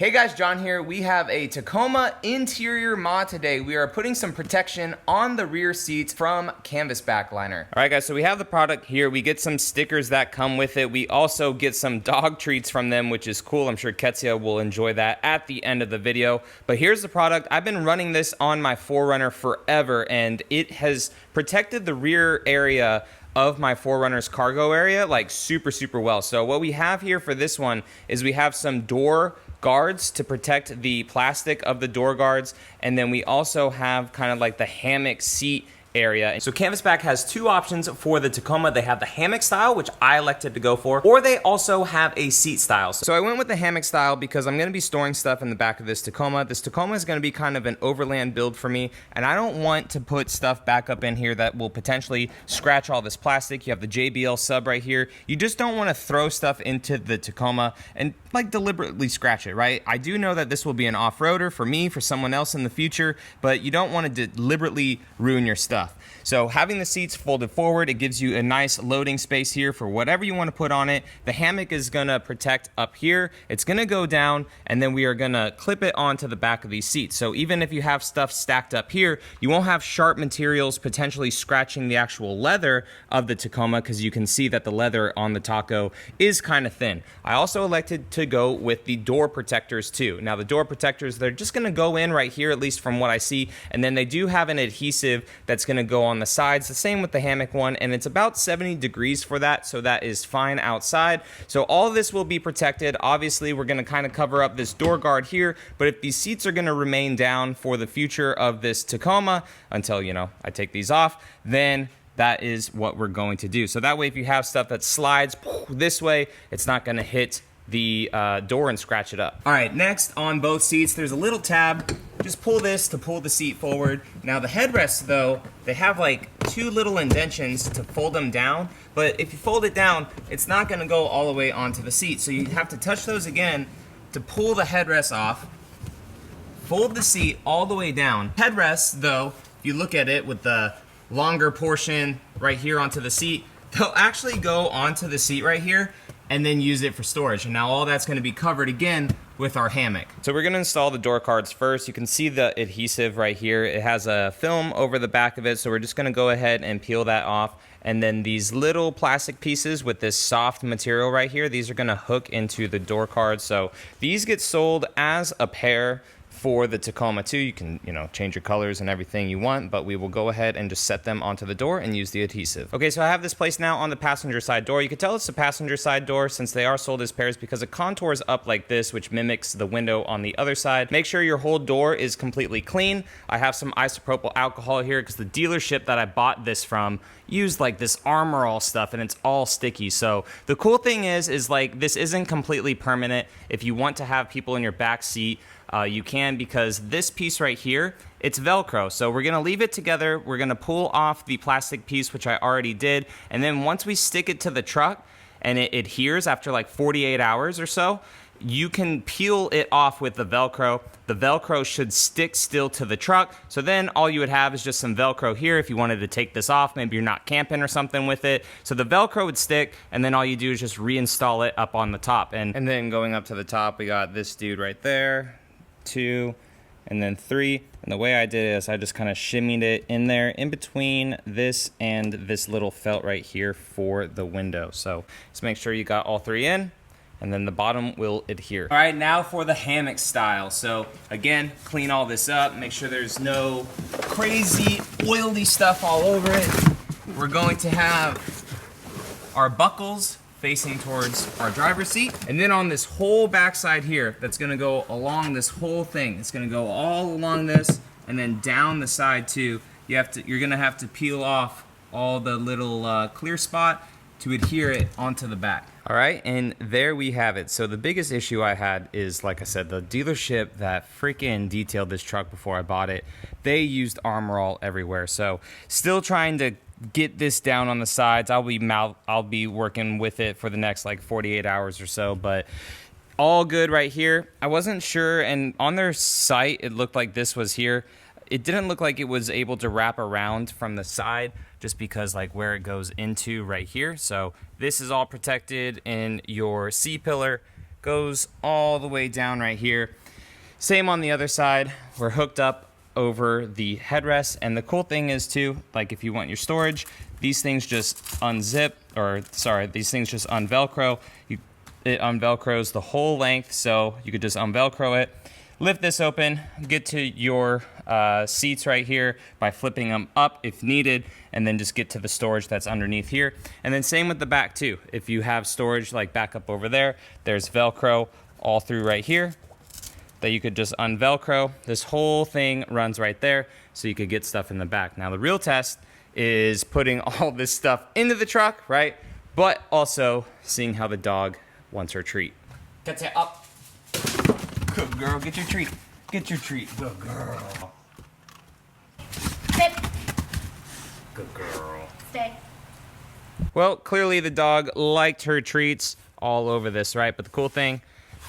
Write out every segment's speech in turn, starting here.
Hey guys, John here. We have a Tacoma interior mod today. We are putting some protection on the rear seats from Canvasback liner. All right guys, so we have the product here. We get some stickers that come with it. We also get some dog treats from them, which is cool. I'm sure Ketsia will enjoy that at the end of the video. But here's the product. I've been running this on my 4Runner forever, and it has protected the rear area of my 4Runner's cargo area like super well. So what we have here for this one is we have some door guards to protect the plastic of the door guards, and then we also have kind of like the hammock seat area. So Canvasback has two options for the Tacoma. They have the hammock style, which I elected to go for, or they also have a seat style. So I went with the hammock style because I'm gonna be storing stuff in the back of this Tacoma. This Tacoma is gonna be kind of an overland build for me, and I don't want to put stuff back up in here that will potentially scratch all this plastic. You have the JBL sub right here. You just don't wanna throw stuff into the Tacoma and like deliberately scratch it, right? I do know that this will be an off-roader for me, for someone else in the future, but you don't wanna deliberately ruin your stuff. So having the seats folded forward, it gives you a nice loading space here for whatever you want to put on it. The hammock is gonna protect up here. It's gonna go down, and then we are gonna clip it onto the back of these seats. So even if you have stuff stacked up here, you won't have sharp materials potentially scratching the actual leather of the Tacoma, because you can see that the leather on the Taco is kind of thin. I also elected to go with the door protectors too. Now the door protectors, they're just gonna go in right here, at least from what I see, and then they do have an adhesive that's gonna go on the sides, the same with the hammock one, and it's about 70 degrees for that, so that is fine outside. So all of this will be protected. Obviously we're gonna kind of cover up this door guard here, but if these seats are gonna remain down for the future of this Tacoma until, you know, I take these off, then that is what we're going to do. So that way if you have stuff that slides this way, it's not gonna hit the door and scratch it up. All right, next on both seats, there's a little tab. Just pull this to pull the seat forward. Now the headrests though, they have like two little indentions to fold them down, but if you fold it down, it's not gonna go all the way onto the seat. So you have to touch those again to pull the headrest off, fold the seat all the way down. Headrests though, if you look at it with the longer portion right here onto the seat, they'll actually go onto the seat right here and then use it for storage. And now all that's gonna be covered again with our hammock. So we're gonna install the door cards first. You can see the adhesive right here. It has a film over the back of it, so we're just gonna go ahead and peel that off. And then these little plastic pieces with this soft material right here, these are gonna hook into the door cards. So these get sold as a pair for the Tacoma too. You can, you know, change your colors and everything you want, but we will go ahead and just set them onto the door and use the adhesive. Okay, so I have this placed now on the passenger side door. You can tell it's a passenger side door since they are sold as pairs because it contours up like this, which mimics the window on the other side. Make sure your whole door is completely clean. I have some isopropyl alcohol here because the dealership that I bought this from used like this Armor All stuff and it's all sticky. So the cool thing is like this isn't completely permanent. If you want to have people in your back seat, you can, because this piece right here, it's Velcro. So we're gonna leave it together. We're gonna pull off the plastic piece, which I already did. And then once we stick it to the truck and it adheres after like 48 hours or so, you can peel it off with the Velcro. The Velcro should stick still to the truck. So then all you would have is just some Velcro here if you wanted to take this off. Maybe you're not camping or something with it. So the Velcro would stick, and then all you do is just reinstall it up on the top. And then going up to the top, we got this dude right there. 2, and then 3. And the way I did it is I just kind of shimmied it in there in between this and this little felt right here for the window. So just make sure you got all 3 in, and then the bottom will adhere. All right, now for the hammock style. So again, clean all this up, make sure there's no crazy oily stuff all over it. We're going to have our buckles facing towards our driver's seat. And then on this whole backside here, that's gonna go along this whole thing. It's gonna go all along this and then down the side too. You're gonna have to peel off all the little clear spot to adhere it onto the back. All right, and there we have it. So the biggest issue I had is, like I said, the dealership that freaking detailed this truck before I bought it, they used Armor All everywhere. So still trying to get this down on the sides. I'll be working with it for the next like 48 hours or so, but all good right here. I wasn't sure, and on their site it looked like this was here. It didn't look like it was able to wrap around from the side just because like where it goes into right here. So this is all protected in your C-pillar. goes all the way down right here. Same on the other side. We're hooked up over the headrest, and the cool thing is too, like if you want your storage, these things just unzip, or sorry, these things just unvelcro. It unvelcros the whole length, so you could just unvelcro it, lift this open, get to your seats right here by flipping them up if needed, and then just get to the storage that's underneath here. And then same with the back too. If you have storage like back up over there, there's Velcro all through right here that you could just unvelcro. This whole thing runs right there, so you could get stuff in the back. Now the real test is putting all this stuff into the truck, right? But also seeing how the dog wants her treat. Get it up. Good girl, get your treat. Get your treat, good girl. Sit. Good girl. Stay. Well, clearly the dog liked her treats all over this, right? But the cool thing,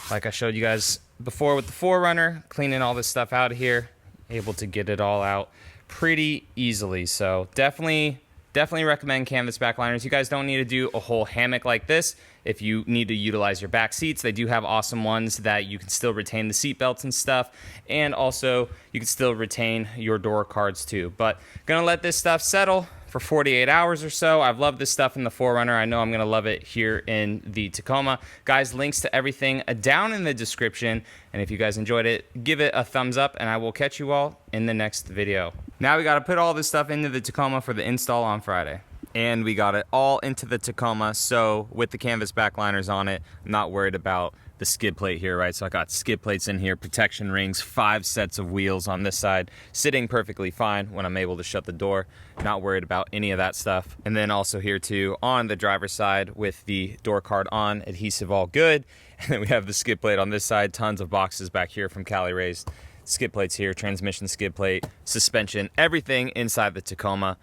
like I showed you guys before with the 4Runner, cleaning all this stuff out of here, able to get it all out pretty easily. So definitely recommend Canvasback liners. You guys don't need to do a whole hammock like this. If you need to utilize your back seats, they do have awesome ones that you can still retain the seat belts and stuff, and also you can still retain your door cards too. But gonna let this stuff settle for 48 hours or so. I've loved this stuff in the 4Runner. I know I'm gonna love it here in the Tacoma. Guys, links to everything down in the description. And if you guys enjoyed it, give it a thumbs up, and I will catch you all in the next video. Now we gotta put all this stuff into the Tacoma for the install on Friday. And we got it all into the Tacoma, so with the Canvasback liners on it, I'm not worried about the skid plate here, right? So I got skid plates in here, protection rings, 5 sets of wheels on this side, sitting perfectly fine when I'm able to shut the door. Not worried about any of that stuff. And then also here too, on the driver's side with the door card on, adhesive all good. And then we have the skid plate on this side, tons of boxes back here from Cali Raised. Skid plates here, transmission skid plate, suspension, everything inside the Tacoma.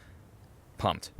Pumped.